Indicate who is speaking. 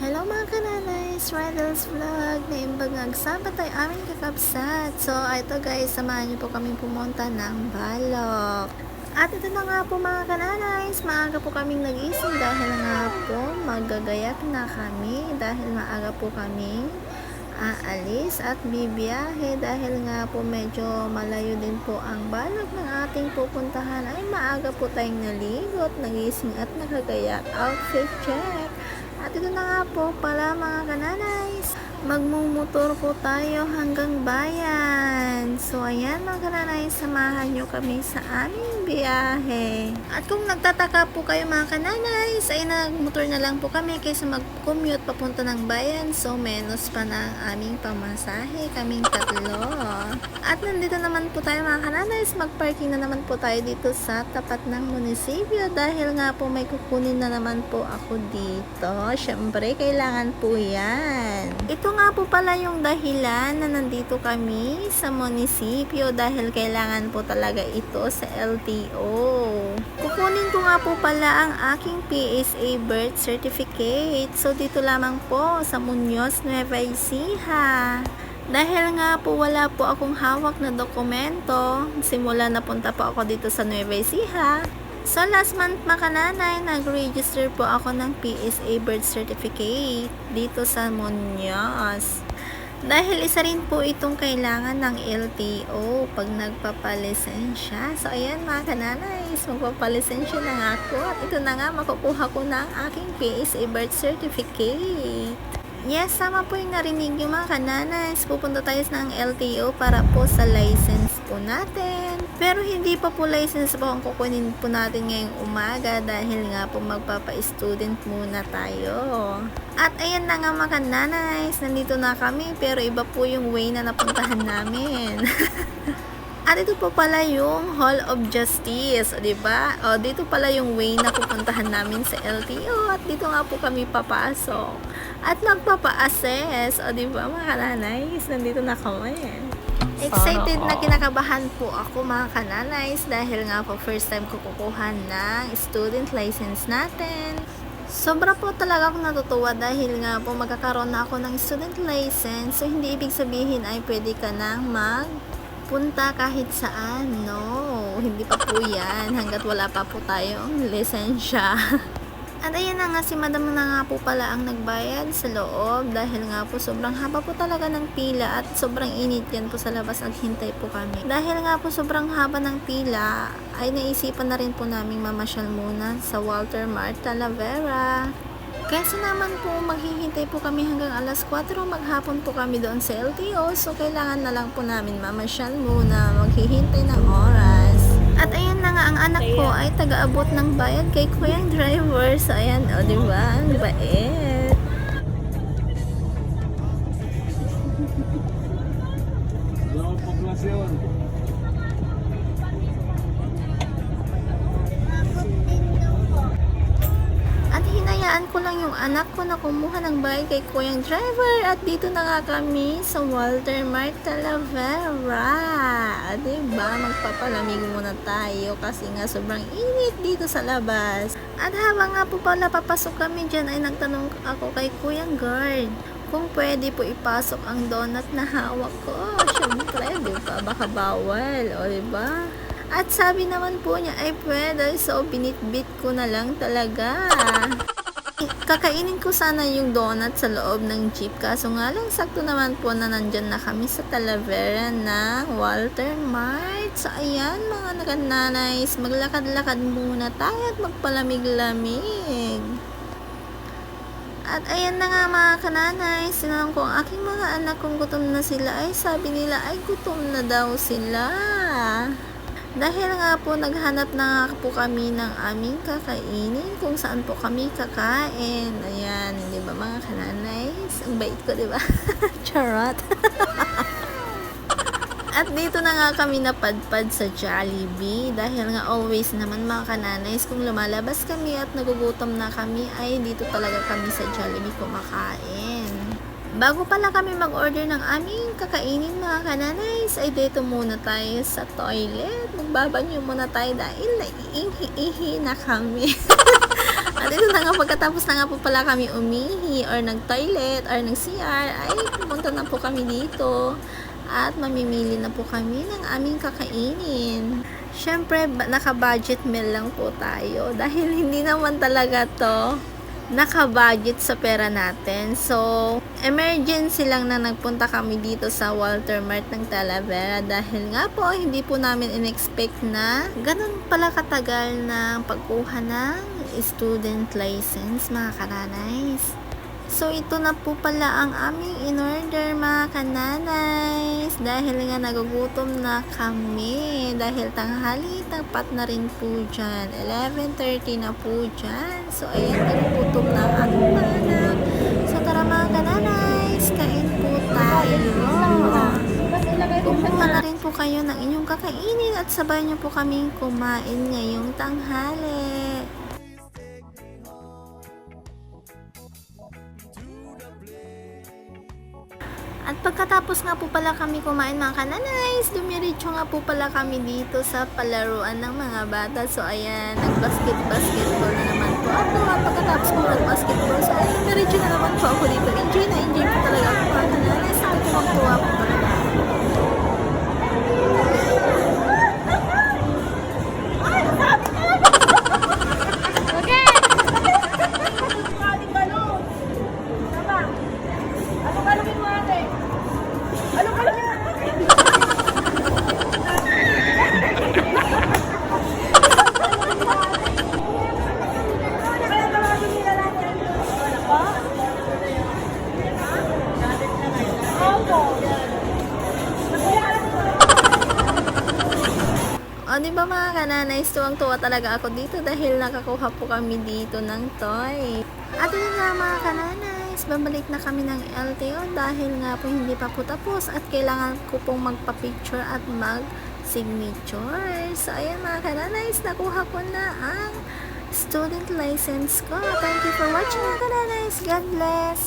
Speaker 1: Hello mga kananays, Riddles Vlog na imbang agsabat ay aming kakabsat. So ito guys, samahan niyo po kami pumunta ng Balok. At ito na nga po mga kananays, maaga po kaming nagising dahil nga po magagayak na kami dahil maaga po kaming aalis at bibiyahe dahil nga po medyo malayo din po ang Balok ng ating pupuntahan ay maaga po tayong naligot, nagising at nakagayak. Outfit check! At ito na nga po pala mga kananays, magmumotor po tayo hanggang bayan. So ayan mga kananays, samahan nyo kami sa aming biyahe. At kung nagtataka po kayo mga kananays, ay nagmotor na lang po kami kaysa mag-commute papunta ng bayan. So menos pa na ang aming pamasahe, kaming tatlo. At nandito naman po tayo mga kananays, mag-parking na naman po tayo dito sa tapat ng munisipyo dahil nga po may kukunin na naman po ako dito. Syempre, kailangan po yan. Ito nga po pala yung dahilan na nandito kami sa munisipyo dahil kailangan po talaga ito sa LTO. Kukunin ko nga po pala ang aking PSA birth certificate. So, dito lamang po sa Muñoz, Nueva Ecija. Dahil nga po wala po akong hawak na dokumento, simula napunta po ako dito sa Nueva Ecija. So last month mga kananay, nag-register po ako ng PSA birth certificate dito sa Muñoz. Dahil isa rin po itong kailangan ng LTO pag nagpapalisensya. So ayan mga kananay, magpapalisensya na nga ako at ito na nga makukuha ko na ang aking PSA birth certificate. Yes, sama po yung narinig yung mga kananays. Pupunta tayo ng LTO para po sa license po natin. Pero hindi pa po license po ang kukunin po natin ngayong umaga dahil nga po magpapa-student muna tayo. At ayan na nga mga kananays, nandito na kami pero iba po yung way na napuntahan namin. At ito po pala yung Hall of Justice, o diba? O dito pala yung way na pupuntahan namin sa LTO at dito nga po kami papasok. At magpapa-assess, o diba mga kananays, nandito na kami. Excited na kinakabahan po ako mga kananays dahil nga po first time ko kukuha ng student license natin. Sobra po talaga akong natutuwa dahil nga po magkakaroon na ako ng student license. So hindi ibig sabihin ay pwede ka nang punta kahit saan, no? Hindi pa po yan hanggat wala pa po tayong lisensya. At ayan na nga, si madam na nga po pala ang nagbayad sa loob dahil nga po sobrang haba po talaga ng pila at sobrang init yan po sa labas at hintay po kami. Dahil nga po sobrang haba ng pila ay naisipan na rin po naming mamasyal muna sa Walter Mart Talavera. Kasi naman po maghihintay po kami hanggang alas 4 maghapon po kami doon sa LTO, so kailangan na lang po namin mamasyal muna, maghihintay ng oras. At ayan na nga, ang anak ko ay taga-abot ng bayad kay kuyang driver. So ayan, o diba? Ang bait.
Speaker 2: Hello, poblasyon.
Speaker 1: At hinayaan ko lang yung anak ko na kumuha ng bayad kay kuyang driver. At dito na nga kami sa Walter Mart Talavera. Diba? Magpapalamig muna tayo kasi nga sobrang init dito sa labas. At habang nga po pala papasok kami dyan ay nagtanong ako kay kuyang guard kung pwede po ipasok ang donut na hawak ko. Siyempre, diba? Baka bawal. O diba? At sabi naman po niya ay pwede, so binitbit ko na lang talaga. Kakainin ko sana yung donut sa loob ng jeep kaso nga lang sakto naman po na nandyan na kami sa Talavera ng Walter Mart. So ayan mga nakananays, maglakad-lakad muna tayo at magpalamig-lamig. At ayan na nga mga kananay, sinanong ko ang aking mga anak kung gutom na sila ay sabi nila ay gutom na daw sila. Dahil nga po naghanap na nga po kami ng aming kakainin kung saan po kami kakain. Ayan, di ba mga kananays? Ang bait ko, di ba? Charot. At dito na nga kami napadpad sa Jollibee dahil nga always naman mga kananays kung lumalabas kami at nagugutom na kami ay dito talaga kami sa Jollibee kumakain. Bago pala kami mag-order ng aming kakainin mga kananays, ay dito muna tayo sa toilet. Magbabanyo muna tayo dahil naiihi-ihi na kami. At ito na nga, pagkatapos na nga po pala kami umihi or nag-toilet or nag-CR, ay pumunta na po kami dito. At mamimili na po kami ng aming kakainin. Syempre, naka-budget meal lang po tayo. Dahil hindi naman talaga to naka-budget sa pera natin. So, emergency lang na nagpunta kami dito sa Walter Mart ng Talavera dahil nga po hindi po namin in-expect na ganun pala katagal ng pagkuha ng student license, mga kananays. So, ito na po pala ang aming in-order, mga kananays. Dahil nga nagugutom na kami. Dahil tanghali, tapat na rin po dyan. 11:30 na po dyan. So, ayan, nagugutom na ang ating mga anak. So, tara mga kananays, kain po tayo. Kumuha na rin po kayo ng inyong kakainin at sabay niyo po kaming kumain ngayong tanghali. At pagkatapos nga po pala kami kumain, mga kananays, dumiretso nga po pala kami dito sa palaruan ng mga bata. So ayan, nag-basketball na naman po ako. At pagkatapos po nag-basketball, so ayan, dumiretso na naman po ako dito. Enjoy na enjoy po talaga ako, mga kananays. Tuwang-tuwa po talaga ako. O, di ba mga kananays, tuwang-tuwa talaga ako dito dahil nakakuha po kami dito ng toy. At yun nga mga kananays, babalik na kami ng LTO dahil nga po hindi pa po tapos at kailangan ko pong magpa-picture at mag-signature. So, ayan mga kananays, nakuha ko na ang student license ko. Thank you for watching mga kananays. God bless!